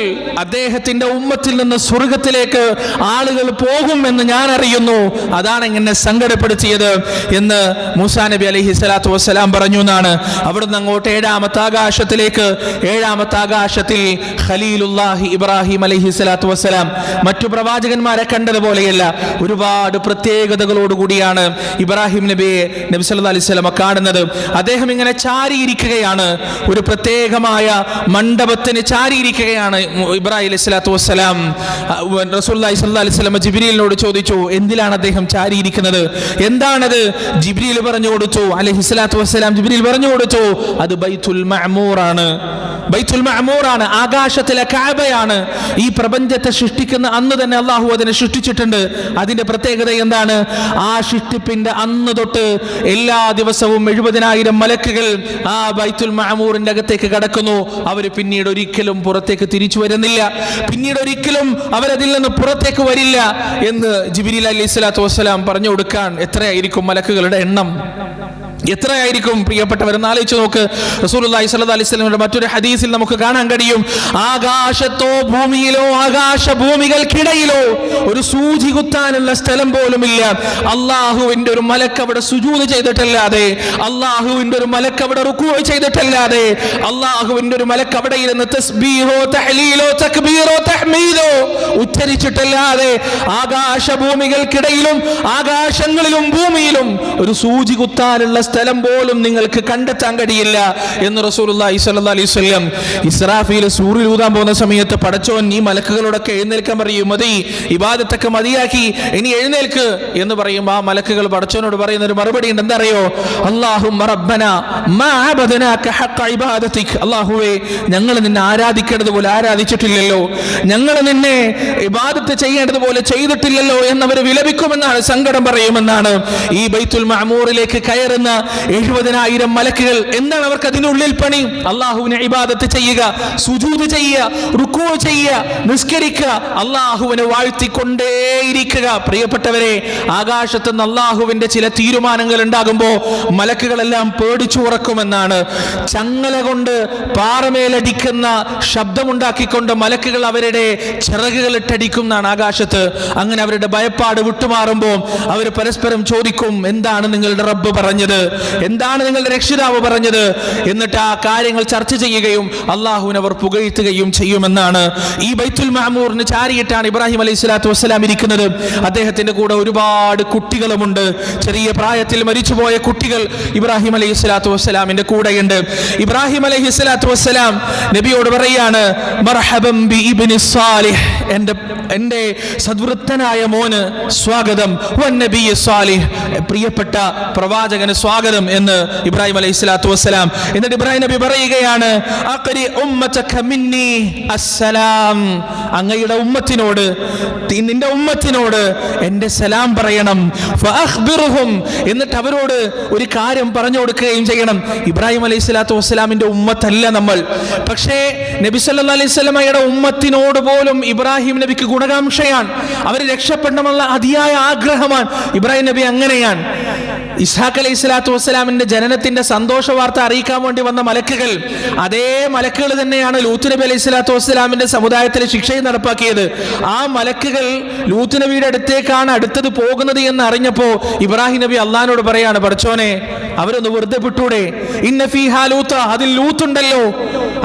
അദ്ദേഹത്തിന്റെ ഉമ്മത്തിൽ നിന്ന് സ്വർഗ്ഗത്തിലേക്ക് ആളുകൾ പോകുമെന്ന് ഞാൻ അറിയുന്നു. അതാണ് എന്നെ സങ്കടപ്പെടുത്തിയത് എന്ന് മൂസാ നബി അലൈഹി സ്വലാത്തു വസ്സലാം പറഞ്ഞു എന്നാണ്. അവിടുന്ന് അങ്ങോട്ട് ഏഴാമത്തെ ആകാശത്തിൽ ഖലീലുല്ലാഹി ഇബ്രാഹിം അലൈഹി സ്വലാത്തു വസ്സലാം മറ്റു പ്രവാചകന്മാരെ കണ്ടതുപോലെയല്ല, ഒരുപാട് പ്രത്യേകതകളോടുകൂടിയാണ് ഇബ്രാഹിം നബിയെ നബി സല്ലല്ലാഹു അലൈഹി വസല്ലം കാണുന്നത്. അദ്ദേഹം ഇങ്ങനെ ചാരിയിരിക്കുകയാണ്, ഒരു പ്രത്യേകമായ മണ്ഡപത്തിന് ചാരിയിരിക്കുകയാണ് ഇബ്രാഹിം അലൈഹി സ്വലാത്തു വസ്സലാം. റസൂലുള്ളാഹി സ്വല്ലല്ലാഹു അലൈഹി വസല്ലം ജിബ്രീലിനോട് ചോദിച്ചു, എന്തിലാണ് അദ്ദേഹം ചാരിയിരിക്കുന്നത്, എന്താണത്? ജിബ്രീൽ പറഞ്ഞു കൊടുത്തു, അലൈഹി സ്വലാത്തു വസ്സലാം ജിബ്രീൽ പറഞ്ഞു കൊടുത്തു, അത് ബൈത്തുൽ മഅമൂറാണ്. ആകാശത്തിലെ കഅബയാണ്. ഈ പ്രപഞ്ചത്തെ സൃഷ്ടിക്കുന്ന അന്ന് തന്നെ അല്ലാഹു അതിനെ സൃഷ്ടിച്ചിട്ടുണ്ട്. അതിന്റെ പ്രത്യേകത എന്താണ്? ആ സൃഷ്ടിപ്പിന്റെ അന്ന് തൊട്ട് എല്ലാ ദിവസവും 70,000 മലക്കുകൾ ആ ബൈത്തുൽ മഅമൂറിന്റെ അകത്തേക്ക് കടക്കുന്നു. അവർ പിന്നീട് ഒരിക്കലും പുറത്തേക്ക് തിരിച്ചു വരുന്നില്ല, പിന്നീട് ഒരിക്കലും അവരതിൽ നിന്ന് പുറത്തേക്ക് വരില്ല എന്ന് ജിബ്രീൽ അലൈഹി സ്വലാത്തു വസ്സലാം പറഞ്ഞു കൊടുക്കാൻ എത്രയായിരിക്കും മലക്കുകളുടെ എണ്ണം? എത്രയായിരിക്കും പ്രിയപ്പെട്ടവരെന്ന് ആലോചിച്ച് നോക്ക്. റസൂലുള്ളാഹി സ്വല്ലല്ലാഹു അലൈഹി വസല്ലമയുടെ മറ്റൊരു ഹദീസിൽ നമുക്ക് കാണാൻ കഴിയും, ആകാശത്തോ ഭൂമിയിലോ ആകാശഭൂമികൾക്കിടയിലോ ഒരു സൂചി കുത്താനുള്ള സ്ഥലം പോലുമില്ല. അള്ളാഹുവിന്റെ ഒരു മലക്ക് അവിടെ സുജൂദ് ചെയ്തിട്ടല്ലാതെ, അള്ളാഹുവിന്റെ ഒരു മലക്ക് അവിടെ റുക്കൂ ചെയ്തിട്ടല്ലാതെ, അള്ളാഹുവിന്റെ ഒരു മലക്ക് അവിടെ ഇരുന്ന് തസ്ബീഹോ തഹ്ലീലോ തക്ബീറോ തഹ്മീദോ ഉച്ചരിച്ചിട്ടല്ലാതെ ആകാശഭൂമികൾക്കിടയിലും ആകാശങ്ങളിലും ഭൂമിയിലും ഒരു സൂചി കുത്താനുള്ള സ്ഥലം പോലും നിങ്ങൾക്ക് കണ്ടെത്താൻ കഴിയില്ല എന്ന് റസൂലുള്ളാഹി സ്വല്ലല്ലാഹു അലൈഹി വസല്ലം. ഇസ്രാഫീൽ സൂറിൽ ഊതാൻ പോകുന്ന സമയത്ത് പടച്ചോൻ ഈ മലക്കുകളോടൊക്കെ എഴുന്നേൽക്കാൻ പറയും, മതി, ഇബാദത്തൊക്കെ മതിയാക്കി, ഇനി എഴുന്നേൽക്ക് എന്ന് പറയുമ്പോൾ ആ മലക്കുകൾ പടച്ചോനോട് പറയുന്ന ഒരു മറുപടി ഉണ്ട്. എന്താ അറിയോ? അല്ലാഹുമ്മ റബ്ബന മാ അബദനാക ഹഖ ഇബാദതിക്, അല്ലാഹുവേ ഞങ്ങൾ നിന്നെ ആരാധിക്കേണ്ടതുപോലെ ആരാധിച്ചിട്ടില്ലല്ലോ, ഞങ്ങൾ നിന്നെ ഇബാദത്ത് ചെയ്യേണ്ടതുപോലെ ചെയ്തിട്ടില്ലല്ലോ എന്നവർ വിലപിക്കുമെന്നാണ്, സങ്കടം പറയുമെന്നാണ്. ഈ ബൈത്തുൽ മഅമൂറിലേക്ക് കയറുന്ന 70,000 മലക്കുകൾ എന്താണ് അവർക്ക് അതിനുള്ളിൽ പണി? അള്ളാഹുവിനെ ഇബാദത്ത് ചെയ്യുക, സുജൂദ് ചെയ്യുക, റുക്കൂ ചെയ്യുക, നിസ്കരിക്കുക, അള്ളാഹുവിനെ വാഴ്ത്തിക്കൊണ്ടേയിരിക്കുക. പ്രിയപ്പെട്ടവരെ, ആകാശത്ത് നിന്ന് അള്ളാഹുവിന്റെ ചില തീരുമാനങ്ങൾ ഉണ്ടാകുമ്പോൾ മലക്കുകളെല്ലാം പേടിച്ചുറക്കുമെന്നാണ്. ചങ്ങല കൊണ്ട് പാറമേലടിക്കുന്ന ശബ്ദമുണ്ടാക്കിക്കൊണ്ട് മലക്കുകൾ അവരുടെ ചിറകുകൾ ഇട്ടടിക്കും എന്നാണ് ആകാശത്ത്. അങ്ങനെ അവരുടെ ഭയപ്പാട് വിട്ടുമാറുമ്പോൾ അവർ പരസ്പരം ചോദിക്കും, എന്താണ് നിങ്ങളുടെ റബ്ബ് പറഞ്ഞത്, എന്താണ് നിങ്ങളുടെ രക്ഷിതാവ് പറഞ്ഞത്? എന്നിട്ട് ആ കാര്യങ്ങൾ ചർച്ച ചെയ്യുകയും അള്ളാഹുവിനെ അവർ പുകഴ്ത്തുകയും ചെയ്യുമെന്നാണ്. ഈ ബൈത്തുൽ മഅമൂറിന് ചാരിയിട്ടാണ് ഇബ്രാഹിം അലൈഹി സ്വലാത്തു വസ്സലാം ഇരിക്കുന്നത്. അദ്ദേഹത്തിന്റെ കൂടെ ഒരുപാട് കുട്ടികളുമുണ്ട്. ചെറിയ പ്രായത്തിൽ മരിച്ചുപോയ കുട്ടികൾ ഇബ്രാഹിം അലൈഹി സ്വലാത്തു വസ്സലാമിന്റെ കൂടെയുണ്ട്. ഇബ്രാഹിം അലൈഹി സ്വലാത്തു വസ്സലാം നബിയോട് പറയാണ്, മർഹബൻ ബി ഇബ്നി സാലിഹ്, എൻ്റെ സദ്വൃത്തനായ മോന് സ്വാഗതം, വൻ നബി സാലിഹ്, പ്രിയപ്പെട്ട പ്രവാചകന് സ്വാഗതം എന്ന് ഇബ്രാഹിം അലൈഹി സ്വലാത്തു വസ്സലാം. എന്നിട്ട് ഇബ്രാഹിം നബി പറയുകയാണ്, അഖരി ഉമ്മതക മിന്നി അസ്സലാം, അങ്ങയുടെ ഉമ്മത്തിനോട്, നിന്റെ ഉമ്മത്തിനോട് എൻ്റെ സലാം പറയണം. ഫഅഖ്ബിർഹും, എന്നിട്ട് അവരോട് ഒരു കാര്യം പറഞ്ഞു കൊടുക്കുകയും ചെയ്യണം. ഇബ്രാഹിം അലൈഹി സ്വലാത്തു വസ്സലാമിന്റെ ഉമ്മത്തല്ല നമ്മൾ, പക്ഷേ നബി സല്ലല്ലാഹു അലൈഹി വസല്ലമയുടെ ഉമ്മത്തിനോട് പോലും ഇബ്രാഹിം നബിക്ക് ഗുണകാംക്ഷയാണ്, അവർ രക്ഷപ്പെടണമെന്നുള്ള അതിയായ ആഗ്രഹമാണ്. ഇബ്രാഹിം നബി അങ്ങനെയാണ്. ഇസ്ഹാഖ് അലൈഹി സ്വലാത്തു വസ്സലാമിന്റെ ജനനത്തിന്റെ സന്തോഷ വാർത്ത അറിയിക്കാൻ വേണ്ടി വന്ന മലക്കുകൾ, അതേ മലക്കുകൾ തന്നെയാണ് ലൂത്ത് നബി അലൈഹി സ്വലാത്തു വസ്സലാമിന്റെ സമുദായത്തിലെ ശിക്ഷയും നടപ്പാക്കിയത്. ആ മലക്കുകൾ ലൂത്ത് നബിയുടെ അടുത്തേക്കാണ് അടുത്തത് പോകുന്നത് എന്ന് അറിഞ്ഞപ്പോ ഇബ്രാഹിം നബി അള്ളാഹിനോട് പറയാണ്, പടച്ചോനെ അവരൊന്ന് വെറുതെ വിട്ടൂടെ, ഇന്ന ഫീഹാ ലൂത്ത, അതിൽ ലൂത്തുണ്ടല്ലോ,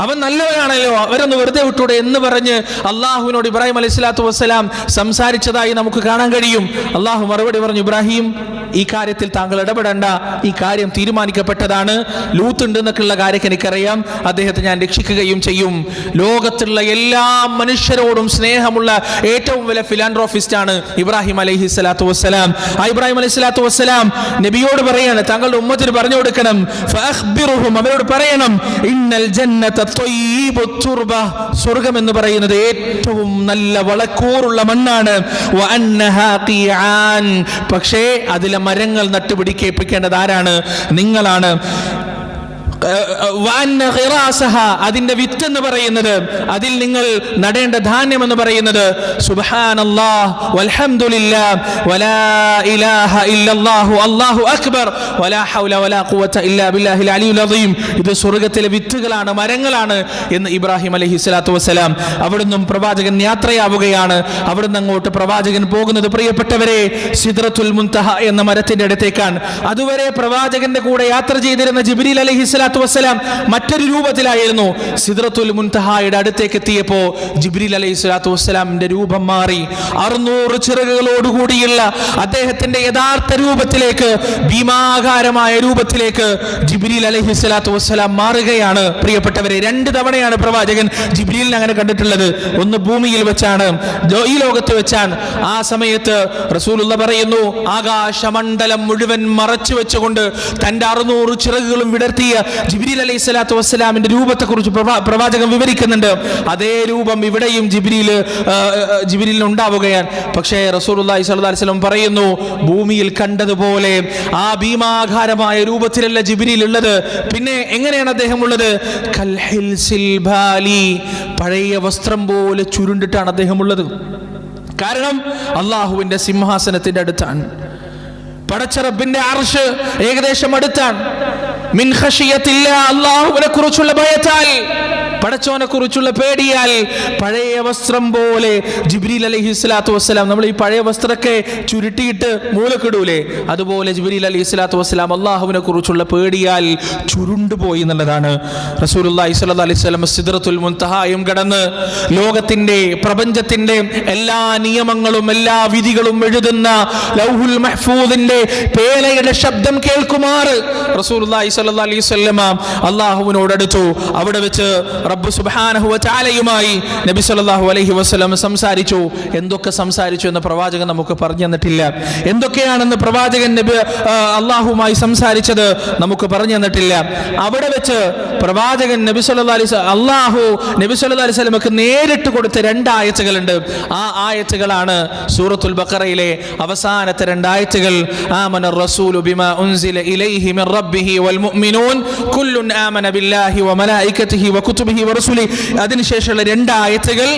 അവൻ നല്ലവനാണല്ലോ, അവരൊന്ന് വെറുതെ വിട്ടൂടെ എന്ന് പറഞ്ഞ് അള്ളാഹുവിനോട് ഇബ്രാഹിം അലൈഹി സ്വലാത്തു വസ്സലാം സംസാരിച്ചതായി നമുക്ക് കാണാൻ കഴിയും. അള്ളാഹു മറുപടി പറഞ്ഞു, ഇബ്രാഹിം ഈ കാര്യത്തിൽ താങ്കൾ ഇടപെടേണ്ട, ഈ കാര്യം തീരുമാനിക്കപ്പെട്ടതാണ്. ലൂത്ത് ഉണ്ട് എന്നൊക്കെയുള്ള കാര്യം എനിക്കറിയാം, അദ്ദേഹത്തെ ഞാൻ രക്ഷിക്കുകയും ചെയ്യും. ലോകത്തുള്ള എല്ലാ മനുഷ്യരോടും സ്നേഹമുള്ള ഏറ്റവും വലിയ ഫിലാൻഡ്രോഫിസ്റ്റ് ആണ് ഇബ്രാഹിം അലൈഹി സ്വലാത്തു വസ്സലാം. ആ ഇബ്രാഹിം അലൈഹി സ്വലാത്തു വസ്സലാം നബിയോട് പറയാണ്, താങ്കളുടെ ഉമ്മത്തിന് പറഞ്ഞു കൊടുക്കണം, ഫഅഖ്ബിറുഹും, അവരോട് പറയണം, ഇന്നൽ ജന്നത ത്വയ്യിബുത് തുർബ, സ്വർഗ്ഗം എന്ന് പറയുന്നത് ഏറ്റവും നല്ല വളക്കൂറുള്ള മണ്ണാണ്. വഅന്നഹാ ഖിയാൻ, പക്ഷേ അതിലെ മരങ്ങൾ നട്ടുപിടിക്കേപ്പിക്കേണ്ടത് ആരാണ്? നിങ്ങളാണ്. അതിന്റെ വിത്ത് എന്ന് പറയുന്നത്, അതിൽ നിങ്ങൾ നടേണ്ട ധാന്യം എന്ന് പറയുന്നത് സുബ്ഹാനല്ലാഹ് വൽഹംദുലില്ലാഹ് വലാ ഇലാഹ ഇല്ലല്ലാഹു അല്ലാഹു അക്ബർ വലാ ഹൗല വലാ ഖുവത ഇല്ലാ ബില്ലാഹിൽ അലിയുൽ അദീം. ഇത് സ്വർഗ്ഗത്തിലെ വിത്തുകളാണ്, മരങ്ങളാണ് എന്ന് ഇബ്രാഹിം അലൈഹി സ്വലാത്തു വസ്സലാം. അവിടുന്ന് പ്രവാചകൻ യാത്രയാവുകയാണ്. അവിടുന്ന് അങ്ങോട്ട് പ്രവാചകൻ പോകുന്നത്, പ്രിയപ്പെട്ടവരെ, സിദ്റത്തുൽ മുൻതഹ എന്ന മരത്തിന്റെ അടുത്തേക്കാണ്. അതുവരെ പ്രവാചകന്റെ കൂടെ യാത്ര ചെയ്തിരുന്ന ജിബ്രീൽ അലൈഹി സ്വലാത്തു വസ്സലാം മറ്റൊരു രൂപത്തിലായിരുന്നു. സിദ്റത്തുൽ മുൻതഹയുടെ അടുത്തേക്ക് എത്തിയപ്പോ ജിബ്രീൽ അലൈഹി സ്വലാത്തു വസ്സലാമിന്റെ രൂപം മാറി. 600 ചിറകുകളോടുകൂടിയുള്ള അദ്ദേഹത്തിന്റെ യഥാർത്ഥ രൂപത്തിലേക്ക്, ഭീമാകാരമായ രൂപത്തിലേക്ക് ജിബ്രീൽ അലൈഹി സ്വലാത്തു വസ്സലാം മാറുകയാണ്. പ്രിയപ്പെട്ടവരെ, 2 തവണയാണ് പ്രവാചകൻ ജിബ്രീലിനെ അങ്ങനെ കണ്ടിട്ടുള്ളത്. ഒന്ന് ഭൂമിയിൽ വെച്ചാണ്, ഈ ലോകത്ത് വെച്ചാണ്. ആ സമയത്ത് റസൂലുള്ളാഹി പറയുന്നു, ആകാശമണ്ഡലം മുഴുവൻ മറച്ചു വെച്ചുകൊണ്ട് തന്റെ 600 ചിറകുകളും വിടർത്തിയ ജിബ്രീൽ അലൈഹി സ്വലാത്തു വസ്സലാമിന്റെ രൂപത്തെക്കുറിച്ച് പ്രവാചകൻ വിവരിക്കുന്നുണ്ട്. അതേ രൂപം ഇവിടെയും ജിബ്രീലിന് ഉണ്ടാവുകയാണ്. പക്ഷേ റസൂലുള്ളാഹി സ്വല്ലല്ലാഹു അലൈഹി വസല്ലം പറയുന്നു, ഭൂമിയിൽ കണ്ടതുപോലെ ആ ഭീമാകാരമായ രൂപത്തിലല്ല ജിബ്രീൽ ഉള്ളത്. പിന്നെ എങ്ങനെയാണ് അദ്ദേഹം ഉള്ളത്? കൽഹിൽസിൽ ബാലി, പഴയ വസ്ത്രം പോലെ ചുരുണ്ടിട്ടാണ് അദ്ദേഹം ഉള്ളത്. കാരണം അള്ളാഹുവിന്റെ സിംഹാസനത്തിന്റെ അടുത്താണ്, പടച്ച റബ്ബിന്റെ അർശ് ഏകദേശം അടുത്താണ്. മിൻ ഖശിയത്തില്ലാ, അല്ലാഹുവിനെ കുറിച്ചുള്ള ഭയത്താൽ, പടച്ചോനെ കുറിച്ചുള്ള പേടിയാൽ പഴയ വസ്ത്രം പോലെ ജിബ്രീൽ അലൈഹി സ്വലാത്തു വസ്സലാം, നമ്മൾ ഈ പഴയ വസ്ത്രമൊക്കെ ചുരുട്ടിയിട്ട് മൂലക്കിടൂലേ, അതുപോലെ ജിബ്രീൽ അലൈഹി സ്വലാത്തു വസ്സലാം അള്ളാഹുവിനെ കുറിച്ചുള്ള പേടിയാൽ ചുരുണ്ടുപോയി എന്നുള്ളതാണ്. റസൂലുള്ളാഹി സ്വല്ലല്ലാഹു അലൈഹി വസല്ലം സിദ്റത്തുൽ മുൻതഹയും കടന്ന് ലോകത്തിന്റെ, പ്രപഞ്ചത്തിന്റെ എല്ലാ നിയമങ്ങളും എല്ലാ വിധികളും എഴുതുന്ന ലൗഹുൽ മഹ്ഫൂദിന്റെ പേനയുടെ ശബ്ദം കേൾക്കുമാറ് റസൂലുള്ളാഹി സ്വല്ലല്ലാഹു അലൈഹി വസല്ലം അള്ളാഹുവിനോട് അടുത്തു. അവിടെ വെച്ച് റബ്ബ് സുബ്ഹാനഹു വ തആലയുമായി നബി സല്ലല്ലാഹു അലൈഹി വസല്ലം സംസാരിച്ചു. എന്തൊക്കെ സംസാരിച്ചു എന്ന് പ്രവാചകൻ നമുക്ക് പറഞ്ഞു തന്നിട്ടില്ല. എന്തൊക്കെയാണെന്ന് പ്രവാചകൻ അള്ളാഹുമായി സംസാരിച്ചത് നമുക്ക് പറഞ്ഞു തന്നിട്ടില്ല. അവിടെ വെച്ച് പ്രവാചകൻ നബി സല്ലല്ലാഹു അലൈഹി വസല്ലം അള്ളാഹു നബി സല്ലല്ലാഹു അലൈഹി വസല്ലമക്ക് നേരിട്ട് കൊടുത്ത 2 ആയത്തുകളുണ്ട്. ആ ആയത്തുകളാണ് സൂറത്തുൽ ബഖറയിലെ അവസാനത്തെ 2 ആയത്തുകൾ. ആമന റസൂലു ബിമാ ഉൻസില ഇലൈഹി മിർ റബ്ബിഹി വൽ മുഅ്മിനൂൻ കുല്ലുൻ ആമന ബില്ലാഹി വ മലായികതിഹി വ കുതുബിഹി വ റസൂലിഹി. അതിനുശേഷമുള്ള 2 ആയത്തുകൾ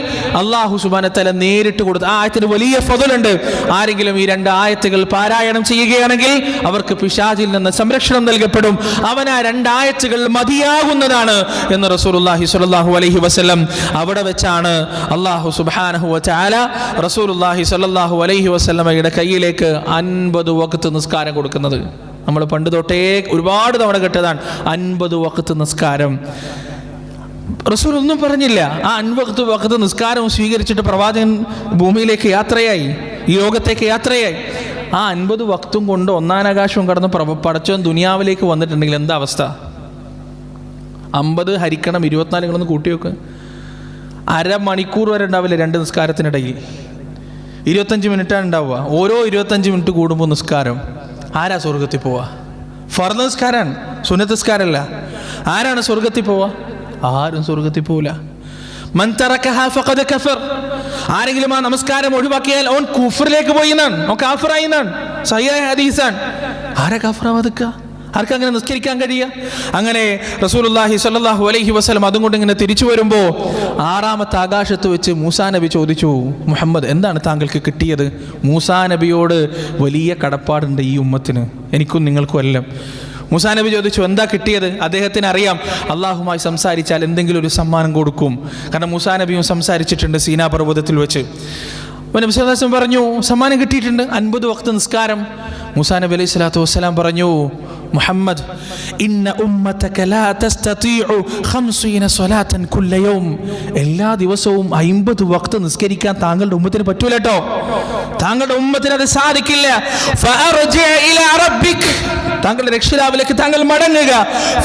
അല്ലാഹു സുബ്ഹാനഹു വ തആല നേരിട്ട് കൊടുത്തു. ആ ആയത്തിന് വലിയ ഫضലുണ്ട്. ആരെങ്കിലും ഈ 2 ആയത്തുകൾ പാരായണം ചെയ്യുകയാണെങ്കിൽ അവർക്ക് പിശാചിൽ നിന്ന് സംരക്ഷണം നൽകപ്പെടും. അവൻ ആ 2 ആയത്തുകൾ മതിയാകുന്നതാണ് എന്ന് റസൂലുള്ളാഹി സ്വല്ലല്ലാഹു അലൈഹി വസല്ലം. അവിടെ വെച്ചാണ് അല്ലാഹു സുബ്ഹാനഹു വ തആല റസൂലുള്ളാഹി സ്വല്ലല്ലാഹു അലൈഹി വസല്ലമയുടെ കയ്യിലേക്ക് 50 വഖ്ത് നിസ്കാരം കൊടുക്കുന്നത്. നമ്മൾ പണ്ട് തൊട്ടേ ഒരുപാട് തവണ കേട്ടതാണ് 50 വഖ്ത് നിസ്കാരം. റസൂൽ ഒന്നും പറഞ്ഞില്ല. ആ 50 വഖ്ത് നിസ്കാരവും സ്വീകരിച്ചിട്ട് പ്രവാചകൻ ഭൂമിയിലേക്ക് യാത്രയായി, ഈ ലോകത്തേക്ക് യാത്രയായി. ആ 50 വഖ്തും കൊണ്ട് ഒന്നാനാകാശവും കടന്ന് പടച്ചവൻ ദുനിയാവിലേക്ക് വന്നിട്ടുണ്ടെങ്കിൽ എന്താ അവസ്ഥ? 50 ഹരിക്കണം 24 നിങ്ങളൊന്ന് കൂട്ടി വെക്ക്. അരമണിക്കൂർ വരെ ഉണ്ടാവില്ല 2 നിസ്കാരത്തിനിടയിൽ. 25 മിനിറ്റാണ് ഉണ്ടാവുക. ഓരോ 25 മിനിറ്റ് കൂടുമ്പോൾ നിസ്കാരം. ആരാ സ്വർഗത്തിൽ പോവുക? ഫർദ് നിസ്കാരാണ്, സുന്നത്ത് നിസ്കാരമല്ല. ആരാണ് സ്വർഗത്തിൽ പോവുക? ആരും സ്വർഗത്തിൽ പോവില്ല. മൻ തറകഹ ഫഖദ് കഫർ. ആരെങ്കിലും ആ നമസ്കാരം ഒഴിവാക്കിയാൽ അവൻ കുഫറിലേക്ക് പോയി എന്നാണ്, അവൻ കാഫിറായി എന്നാണ്. സഹിഹായ ഹദീസാണ്. ആരാ കാഫിറാവാതിക്കുക? ആർക്കും അങ്ങനെ നിസ്കരിക്കാൻ കഴിയുക? അങ്ങനെ റസൂലുള്ളാഹി സ്വല്ലല്ലാഹു അലൈഹി വസല്ലം അതും കൊണ്ട് ഇങ്ങനെ തിരിച്ചു വരുമ്പോൾ 6ാമത്തെ ആകാശത്ത് വെച്ച് മൂസാ നബി ചോദിച്ചു, മുഹമ്മദ് എന്താണ് താങ്കൾക്ക് കിട്ടിയത്? മൂസാ നബിയോട് വലിയ കടപ്പാടുണ്ട് ഈ ഉമ്മത്തിന്, എനിക്കും നിങ്ങൾക്കും എല്ലാം. മൂസാ നബി ചോദിച്ചു എന്താ കിട്ടിയത്? അദ്ദേഹത്തിന് അറിയാം അള്ളാഹുമായി സംസാരിച്ചാൽ എന്തെങ്കിലും ഒരു സമ്മാനം കൊടുക്കും. കാരണം മൂസാ നബിയും സംസാരിച്ചിട്ടുണ്ട് സീനാ പർവ്വതത്തിൽ വെച്ച്. നബി സല്ലല്ലാഹു അലൈഹി വസല്ലം പറഞ്ഞു സമ്മാനം കിട്ടിയിട്ടുണ്ട് 50 വഖ്ത് നിസ്കാരം. മൂസാ നബി അലൈഹി സ്വലാത്തു വസ്സലാം പറഞ്ഞു, മുഹമ്മദ് ഇന്ന ഉമ്മതക ലാ തസ്തതിഉ 50 സ്വലാത്തൻ കുല്ല യൗം. എല്ലാ ദിവസവും 50 വഖ്ത് നിസ്കരിക്കാൻ താങ്കളുടെ ഉമ്മത്തിന് പറ്റൂല കേട്ടോ. താങ്കളുടെ ഉമ്മത്തിന് അത് സാധിക്കില്ല. ഫഅർജി ഇലാ റബ്ബിക്. താങ്കളുടെ രക്ഷിതാവിലേക്ക് താങ്കൾ മടങ്ങുക.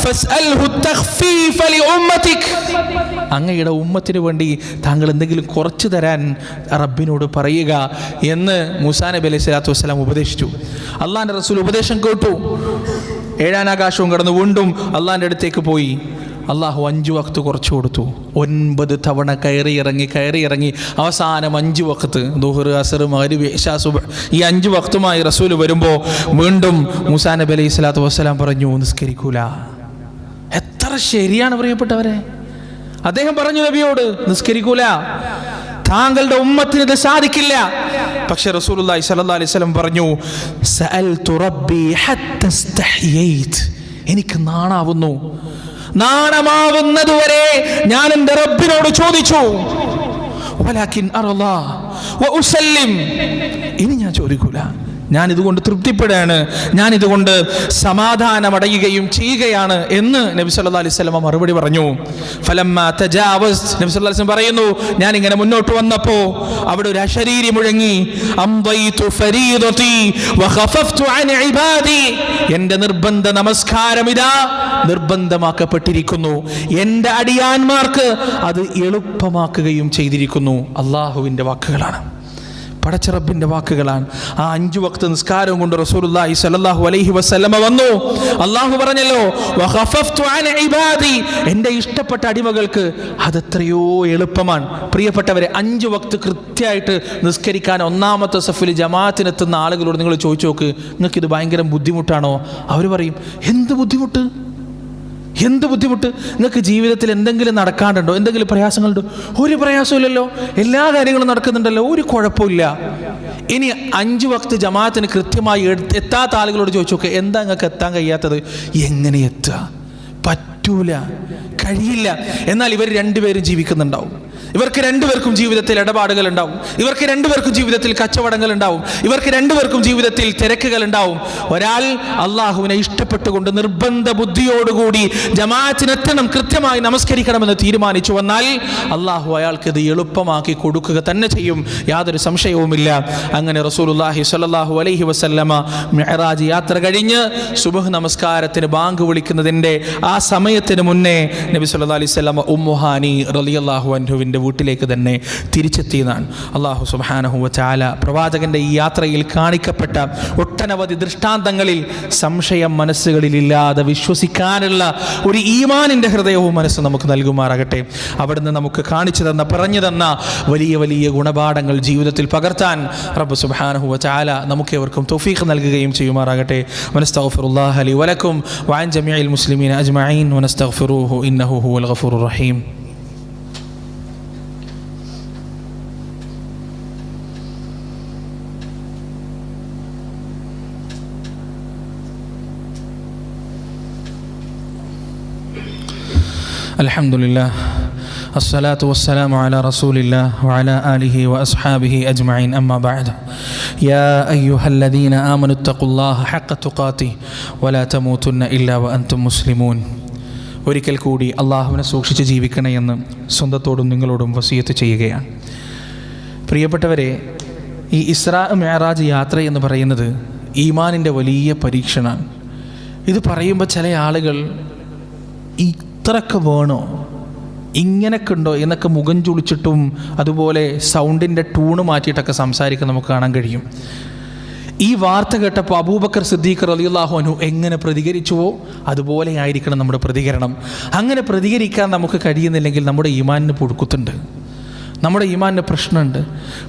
ഫസ്അൽഹു തഖ്ഫീഫ ലി ഉമ്മതിക്. അങ്ങയുടെ ഉമ്മത്തിന് വേണ്ടി താങ്കൾ എന്തെങ്കിലും കുറച്ചു തരാൻ റബ്ബിനോട് പറയുക എന്ന് മൂസാ നബി അലൈഹി സ്വലാത്തു വസ്സലാം ഉപദേശിച്ചു. അള്ളാഹിന്റെ റസൂൽ ഉപദേശം കേട്ടു. 7ാം ആകാശവും കടന്ന് വീണ്ടും അള്ളാഹിന്റെ അടുത്തേക്ക് പോയി. അള്ളാഹു 5 വഖ്ത് കുറച്ചു കൊടുത്തു. 9 തവണ കയറി ഇറങ്ങി അവസാനം 5 വഖ്ത് ദുഹർ, അസർ, മഗ്രിബ്, ഇശാ, സുബ്ഹ് ഈ 5 വഖ്തുമായി റസൂൽ വരുമ്പോൾ വീണ്ടും മൂസാ നബി അലൈഹി സ്വലാത്തു വസ്സലാം പറഞ്ഞു നിസ്കരിക്കൂല. എത്ര ശരിയാണ് പ്രിയപ്പെട്ടവരെ. അദ്ദേഹം പറഞ്ഞു നബിയോട് നിസ്കരിക്കൂല, താങ്കളുടെ ഉമ്മത്തിന് ഇത് സാധിക്കില്ല. പക്ഷെ റസൂലുള്ളാഹി സ്വല്ലല്ലാഹു അലൈഹി വസല്ലം പറഞ്ഞു സഅൽതു റബ്ബി ഹത്ത ഇസ്തഹയൈത്. എനിക്ക് നാണമാവുന്നതുവരെ ഞാൻ എൻ്റെ റബ്ബിനോട് ചോദിച്ചു. വലാകിൻ അറല്ലാഹ് വ ഉസല്ലിം. ഇനി ഞാൻ ചോദിക്കൂല, ഞാൻ ഇതുകൊണ്ട് തൃപ്തിപ്പെടുകയാണ്, ഞാൻ ഇതുകൊണ്ട് സമാധാനമടയുകയും ചെയ്യുകയാണ് എന്ന് നബി സല്ലല്ലാഹു അലൈഹി വസല്ലം മറുപടി പറഞ്ഞു. ഫലമ്മാ തജാവസ്, നബി സല്ലല്ലാഹു അലൈഹി വസല്ലം പറയുന്നു, ഞാൻ ഇങ്ങനെ മുന്നോട്ട് വന്നപ്പോൾ അവിടെ ഒരു അശരീരി മുഴങ്ങി. അംദൈതു ഫരീദതി വഖഫഫ്തു അൻ ഇബാദി. എൻ്റെ നിർബന്ധ നമസ്കാരം ഇതാ നിർബന്ധമാക്കപ്പെട്ടിരിക്കുന്നു. എൻ്റെ അടിയാന്മാർക്ക് അത് എളുപ്പമാക്കുകയും ചെയ്തിരിക്കുന്നു. അള്ളാഹുവിൻ്റെ വാക്കുകളാണ്, പടച്ച റബ്ബിന്റെ വാക്കുകളാണ്. ആ 5 വഖ്ത് നിസ്കാരവും കൊണ്ട് റസൂലുള്ളാഹി സ്വല്ലല്ലാഹു അലൈഹി വസല്ലമ വന്നു. അല്ലാഹു പറഞ്ഞല്ലോ വഖഫഫ്തു അൻ ഇബാദി. എൻ്റെ ഇഷ്ടപ്പെട്ട അടിമകൾക്ക് അതെത്രയോ എളുപ്പമാണ്. പ്രിയപ്പെട്ടവരെ, 5 വഖ്ത് കൃത്യമായിട്ട് നിസ്കരിക്കാൻ 1ാമത്തെ സഫിൽ ജമാഅത്തിനെത്തുന്ന ആളുകളോട് നിങ്ങൾ ചോദിച്ചു നോക്ക്, നിങ്ങൾക്ക് ഇത് ഭയങ്കര ബുദ്ധിമുട്ടാണോ? അവർ പറയും എന്ത് ബുദ്ധിമുട്ട്? നിങ്ങൾക്ക് ജീവിതത്തിൽ എന്തെങ്കിലും നടക്കാണ്ടുണ്ടോ? എന്തെങ്കിലും പ്രയാസങ്ങളുണ്ടോ? ഒരു പ്രയാസമില്ലല്ലോ, എല്ലാ കാര്യങ്ങളും നടക്കുന്നുണ്ടല്ലോ, ഒരു കുഴപ്പമില്ല. ഇനി 5 വഖ്ത് ജമാഅത്തിന് കൃത്യമായി എത്താത്ത ആളുകളോട് ചോദിച്ചു നോക്കുക, എന്താ നിങ്ങൾക്ക് എത്താൻ കഴിയാത്തത്? എങ്ങനെ എത്തുക? പറ്റൂല, കഴിയില്ല. എന്നാൽ ഇവർ 2 പേരും ജീവിക്കുന്നുണ്ടാവും. ഇവർക്ക് രണ്ടുപേർക്കും ജീവിതത്തിൽ ഇടപാടുകൾ ഉണ്ടാവും, ഇവർക്ക് രണ്ടുപേർക്കും ജീവിതത്തിൽ കച്ചവടങ്ങൾ ഉണ്ടാവും, ഇവർക്ക് രണ്ടുപേർക്കും ജീവിതത്തിൽ തിരക്കുകൾ ഉണ്ടാവും. ഒരാൾ അള്ളാഹുവിനെ ഇഷ്ടപ്പെട്ടുകൊണ്ട് നിർബന്ധ ബുദ്ധിയോടുകൂടി ജമാഅത്തിനെത്തണം, കൃത്യമായി നമസ്കരിക്കണമെന്ന് തീരുമാനിച്ചു വന്നാൽ അള്ളാഹു അയാൾക്ക് ഇത് എളുപ്പമാക്കി കൊടുക്കുക തന്നെ ചെയ്യും, യാതൊരു സംശയവുമില്ല. അങ്ങനെ റസൂലുള്ളാഹി സ്വല്ലല്ലാഹു അലൈഹി വസല്ലമ മിഅ്റാജ് യാത്ര കഴിഞ്ഞ് സുബ്ഹ് നമസ്കാരത്തിന് ബാങ്ക് വിളിക്കുന്നതിൻ്റെ ആ സമയത്തിന് മുന്നേ നബി സല്ലല്ലാഹു അലൈഹി വസല്ലമ ഉമ്മു ഹാനി റളിയല്ലാഹു അൻഹുവിൻ്റെ വീട്ടിലേക്ക് തന്നെ തിരിച്ചെത്തിയതാണ്. അള്ളാഹു സുബ്ഹാനഹു വ തആല പ്രവാചകന്റെ ഈ യാത്രയിൽ കാണിക്കപ്പെട്ട ഒട്ടനവധി ദൃഷ്ടാന്തങ്ങളിൽ സംശയം മനസ്സുകളിലില്ലാതെ വിശ്വസിക്കാനുള്ള ഒരു ഈമാനിൻ്റെ ഹൃദയവും മനസ്സും നമുക്ക് നൽകുമാറാകട്ടെ. അവിടുന്ന് നമുക്ക് കാണിച്ചു തന്ന, പറഞ്ഞു തന്ന വലിയ വലിയ ഗുണപാഠങ്ങൾ ജീവിതത്തിൽ പകർത്താൻ റബ്ബ് സുബ്ഹാനഹു വ തആല നമുക്കേവർക്കും തൗഫീഖ് നൽകുകയും ചെയ്യുമാറാകട്ടെ. വനസ്തഗ്ഫിറുല്ലാഹ ലി വലക്കും വഅൻ ജമീഇൽ മുസ്ലിമീന അജ്മഈൻ വനസ്തഗ്ഫിറൂഹു ഇന്നഹു ഹുവൽ ഗഫൂറുർ റഹീം. അൽഹംദുലില്ലാഹ് അസ്സലാത്തു വസ്സലാമു അലാ റസൂലില്ലാഹ് വഅലാ ആലിഹി വഅസ്ഹാബിഹി അജ്മഈൻ. അമ്മാ ബഅദ്. യാ അയ്യുഹല്ലദീന ആമനു തഖുല്ലാഹ ഹഖ്ക തുഖാതിഹി വലാ തമൂതുന്ന ഇല്ലാ വഅൻതും മുസ്ലിമൂൻ. ഒരിക്കൽ കൂടി അള്ളാഹുവിനെ സൂക്ഷിച്ച് ജീവിക്കണേ എന്ന് സ്വന്തത്തോടും നിങ്ങളോടും വസിയത്ത് ചെയ്യുകയാണ്. പ്രിയപ്പെട്ടവരെ, ഈ ഇസ്രാ മിഅ്റാജ് യാത്ര എന്ന് പറയുന്നത് ഈമാനിൻ്റെ വലിയ പരീക്ഷണമാണ്. ഇത് പറയുമ്പോൾ ചില ആളുകൾ ഇത്രയൊക്കെ വേണോ, ഇങ്ങനെയൊക്കെ ഉണ്ടോ എന്നൊക്കെ മുഖം ചുളിച്ചിട്ടും അതുപോലെ സൗണ്ടിൻ്റെ ടൂണ് മാറ്റിയിട്ടൊക്കെ സംസാരിക്കാൻ നമുക്ക് കാണാൻ കഴിയും. ഈ വാർത്ത കേട്ടപ്പോൾ അബൂബക്കർ സിദ്ദീഖ് റളിയല്ലാഹു അൻഹു എങ്ങനെ പ്രതികരിച്ചുവോ അതുപോലെ ആയിരിക്കണം നമ്മുടെ പ്രതികരണം. അങ്ങനെ പ്രതികരിക്കാൻ നമുക്ക് കഴിയുന്നില്ലെങ്കിൽ നമ്മുടെ ഈമാനിന് പുഴുക്കുത്തുണ്ട്, നമ്മുടെ ഈമാനിന് പ്രശ്നമുണ്ട്.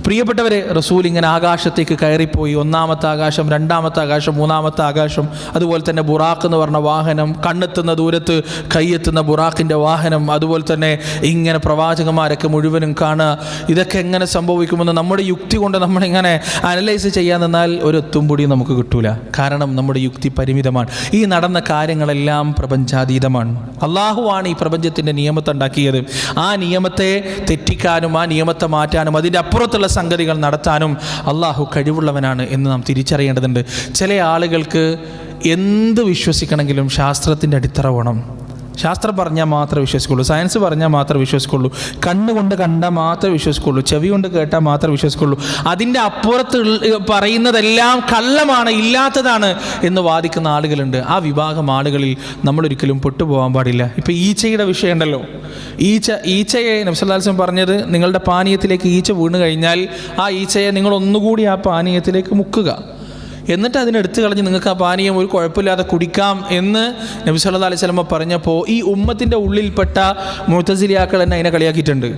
പ്രിയപ്പെട്ടവരെ, റസൂൽ ഇങ്ങനെ ആകാശത്തേക്ക് കയറിപ്പോയി. ഒന്നാമത്തെ ആകാശം, രണ്ടാമത്തെ ആകാശം, മൂന്നാമത്തെ ആകാശം, അതുപോലെ തന്നെ ബുറാഖ് എന്ന് പറഞ്ഞ വാഹനം, കണ്ണെത്തുന്ന ദൂരത്ത് കൈയെത്തുന്ന ബുറാഖിൻ്റെ വാഹനം, അതുപോലെ തന്നെ ഇങ്ങനെ പ്രവാചകന്മാരൊക്കെ മുഴുവനും കാണുക. ഇതൊക്കെ എങ്ങനെ സംഭവിക്കുമെന്ന് നമ്മുടെ യുക്തി കൊണ്ട് നമ്മളിങ്ങനെ അനലൈസ് ചെയ്യാൻ നിന്നാൽ ഒരെത്തും പൊടി നമുക്ക് കിട്ടൂല. കാരണം നമ്മുടെ യുക്തി പരിമിതമാണ്. ഈ നടന്ന കാര്യങ്ങളെല്ലാം പ്രപഞ്ചാതീതമാണ്. അള്ളാഹുവാണ് ഈ പ്രപഞ്ചത്തിൻ്റെ നിയമത്തെ ഉണ്ടാക്കിയത്. ആ നിയമത്തെ തെറ്റിക്കാനും ആ നിയമത്തെ മാറ്റാനും അതിൻ്റെ അപ്പുറത്തുള്ള സംഗതികൾ നടത്താനും അള്ളാഹു കഴിവുള്ളവനാണ് എന്ന് നാം തിരിച്ചറിയേണ്ടതുണ്ട്. ചില ആളുകൾക്ക് എന്ത് വിശ്വസിക്കണമെങ്കിലും ശാസ്ത്രത്തിൻ്റെ അടിത്തറ വേണം. ശാസ്ത്രം പറഞ്ഞാൽ മാത്രമേ വിശ്വസിക്കുള്ളൂ, സയൻസ് പറഞ്ഞാൽ മാത്രമേ വിശ്വസിക്കുള്ളൂ, കണ്ണുകൊണ്ട് കണ്ടാൽ മാത്രമേ വിശ്വസിക്കുള്ളൂ, ചെവി കൊണ്ട് കേട്ടാൽ മാത്രമേ വിശ്വസിക്കുള്ളൂ. അതിൻ്റെ അപ്പുറത്ത് പറയുന്നതെല്ലാം കള്ളമാണ്, ഇല്ലാത്തതാണ് എന്ന് വാദിക്കുന്ന ആളുകളുണ്ട്. ആ വിഭാഗം ആളുകളിൽ നമ്മളൊരിക്കലും പെട്ടുപോകാൻ പാടില്ല. ഇപ്പോൾ ഈച്ചയുടെ വിഷയം ഉണ്ടല്ലോ, ഈച്ചയെ നബി സല്ലല്ലാഹു അലൈഹി വസല്ലം പറഞ്ഞത്, നിങ്ങളുടെ പാനീയത്തിലേക്ക് ഈച്ച വീണ് കഴിഞ്ഞാൽ ആ ഈച്ചയെ നിങ്ങൾ ഒന്നുകൂടി ആ പാനീയത്തിലേക്ക് മുക്കുക, എന്നിട്ട് അതിനെടുത്ത് കളഞ്ഞ് നിങ്ങൾക്ക് ആ പാനീയം ഒരു കുഴപ്പമില്ലാതെ കുടിക്കാം എന്ന് നബി സല്ലല്ലാഹു അലൈഹി വസല്ലം പറഞ്ഞപ്പോൾ ഈ ഉമ്മത്തിൻ്റെ ഉള്ളിൽപ്പെട്ട മുഅ്തസിലിയാക്കൾ തന്നെ അതിനെ കളിയാക്കിയിട്ടുണ്ട്.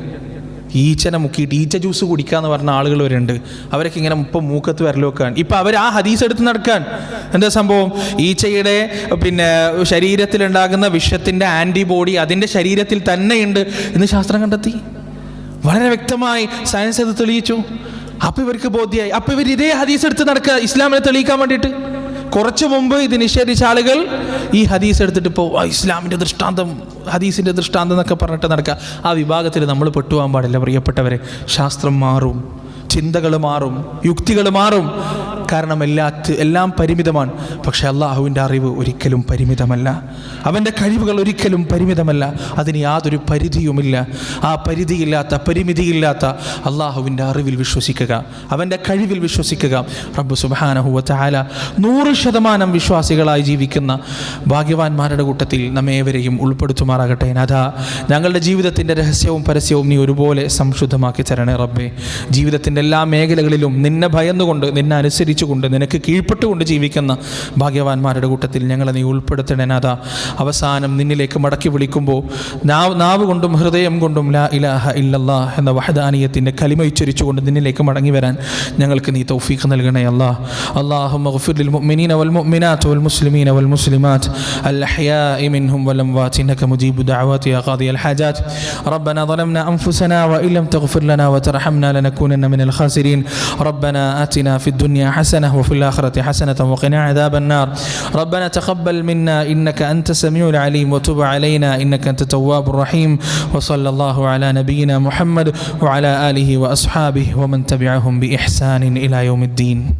ഈച്ചനെ മുക്കിയിട്ട് ഈച്ച ജ്യൂസ് കുടിക്കാന്ന് പറഞ്ഞ ആളുകൾ വരുന്നുണ്ട്. അവരൊക്കെ ഇങ്ങനെ മൂക്കത്ത് വരല് വെക്കാൻ. ഇപ്പം അവർ ആ ഹദീസ് എടുത്ത് നടക്കാൻ. എന്താ സംഭവം? ഈച്ചയുടെ ശരീരത്തിലുണ്ടാകുന്ന വിഷത്തിൻ്റെ ആൻറ്റിബോഡി അതിൻ്റെ ശരീരത്തിൽ തന്നെയുണ്ട് എന്ന് ശാസ്ത്രം കണ്ടെത്തി. വളരെ വ്യക്തമായി സയൻസ് അത് തെളിയിച്ചു. അപ്പം ഇവർക്ക് ബോധ്യമായി. അപ്പം ഇവർ ഇതേ ഹദീസ് എടുത്ത് നടക്കുക ഇസ്ലാമിനെ തെളിയിക്കാൻ വേണ്ടിയിട്ട്. കുറച്ചു മുമ്പ് ഇത് നിഷേധിച്ച ആളുകൾ ഈ ഹദീസ് എടുത്തിട്ട് ഇപ്പോൾ ഇസ്ലാമിൻ്റെ ദൃഷ്ടാന്തം, ഹദീസിൻ്റെ ദൃഷ്ടാന്തം എന്നൊക്കെ പറഞ്ഞിട്ട് നടക്കുക. ആ വിഭാഗത്തിൽ നമ്മൾ പെട്ടുപോകാൻ പാടില്ല. പ്രിയപ്പെട്ടവരെ, ശാസ്ത്രം മാറും, ചിന്തകൾ മാറും, യുക്തികൾ മാറും. കാരണം എല്ലാം പരിമിതമാണ്. പക്ഷെ അള്ളാഹുവിൻ്റെ അറിവ് ഒരിക്കലും പരിമിതമല്ല, അവൻ്റെ കഴിവുകൾ ഒരിക്കലും പരിമിതമല്ല. അതിന് യാതൊരു പരിധിയുമില്ല. ആ പരിമിതിയില്ലാത്ത അള്ളാഹുവിൻ്റെ അറിവിൽ വിശ്വസിക്കുക, അവൻ്റെ കഴിവിൽ വിശ്വസിക്കുക. റബ്ബ് സുബ്ഹാനഹു വ തആല 100% വിശ്വാസികളായി ജീവിക്കുന്ന ഭാഗ്യവാന്മാരുടെ കൂട്ടത്തിൽ നമ്മേവരെയും ഉൾപ്പെടുത്തുമാറാകട്ടെ. നാഥാ, ഞങ്ങളുടെ ജീവിതത്തിൻ്റെ രഹസ്യവും പരസ്യവും നീ ഒരുപോലെ സംശുദ്ധമാക്കി തരണേ റബ്ബേ. ജീവിതത്തിൻ്റെ എല്ലാ മേഖലകളിലും നിന്നെ ഭയന്നുകൊണ്ട്, നിന്നെ അനുസരിച്ചുകൊണ്ട്, നിനക്ക് കീഴ്പ്പെട്ടുകൊണ്ട് ജീവിക്കുന്ന ഭാഗ്യവാന്മാരുടെ കൂട്ടത്തിൽ ഞങ്ങളെ നീ ഉൾപ്പെടുത്തണേ നാഥാ. അവസാനം നിന്നിലേക്ക് മടക്കി വിളിക്കുമ്പോൾ നാവ് കൊണ്ടും ഹൃദയം കൊണ്ടും ലാ ഇലാഹ ഇല്ലല്ലാഹ് എന്ന വഹദാനിയത്തിൻ്റെ കലിമ ഉച്ചരിച്ചുകൊണ്ട് നിന്നിലേക്ക് മടങ്ങി വരാൻ ഞങ്ങൾക്ക് നീ തൗഫീഖ് നൽകണേ അല്ലാഹ്. അല്ലാഹുമ്മ ഗ്ഫിർ ലിൽ മുഅ്മിനീന വൽ മുഅ്മിനാത്ത് വൽ മുസ്ലിമീന വൽ മുസ്ലിമാത്ത് അൽ അഹ്യാഇ മിൻഹും വൽ അംവാത് ഇന്നക മുജീബു ദഅവാതി യാ ഖാദിയൽ ഹാജാത്ത്. റബ്ബനാ ളലംനാ അൻഫുസനാ വഇൻ ലം തഗ്ഫിർ ലനാ വതർഹംനാ ലനകൂനന്ന മിനൽ ഖാസിരീൻ. റബ്ബനാ ആതിനാ ഫിദ് ദുനിയാ حسنة وفي الآخرة حسنة وقنا عذاب النار. ربنا تقبل منا إنك أنت السميع العليم وتب علينا إنك أنت التواب الرحيم. وصلى الله على نبينا محمد وعلى آله وأصحابه ومن تبعهم بإحسان إلى يوم الدين.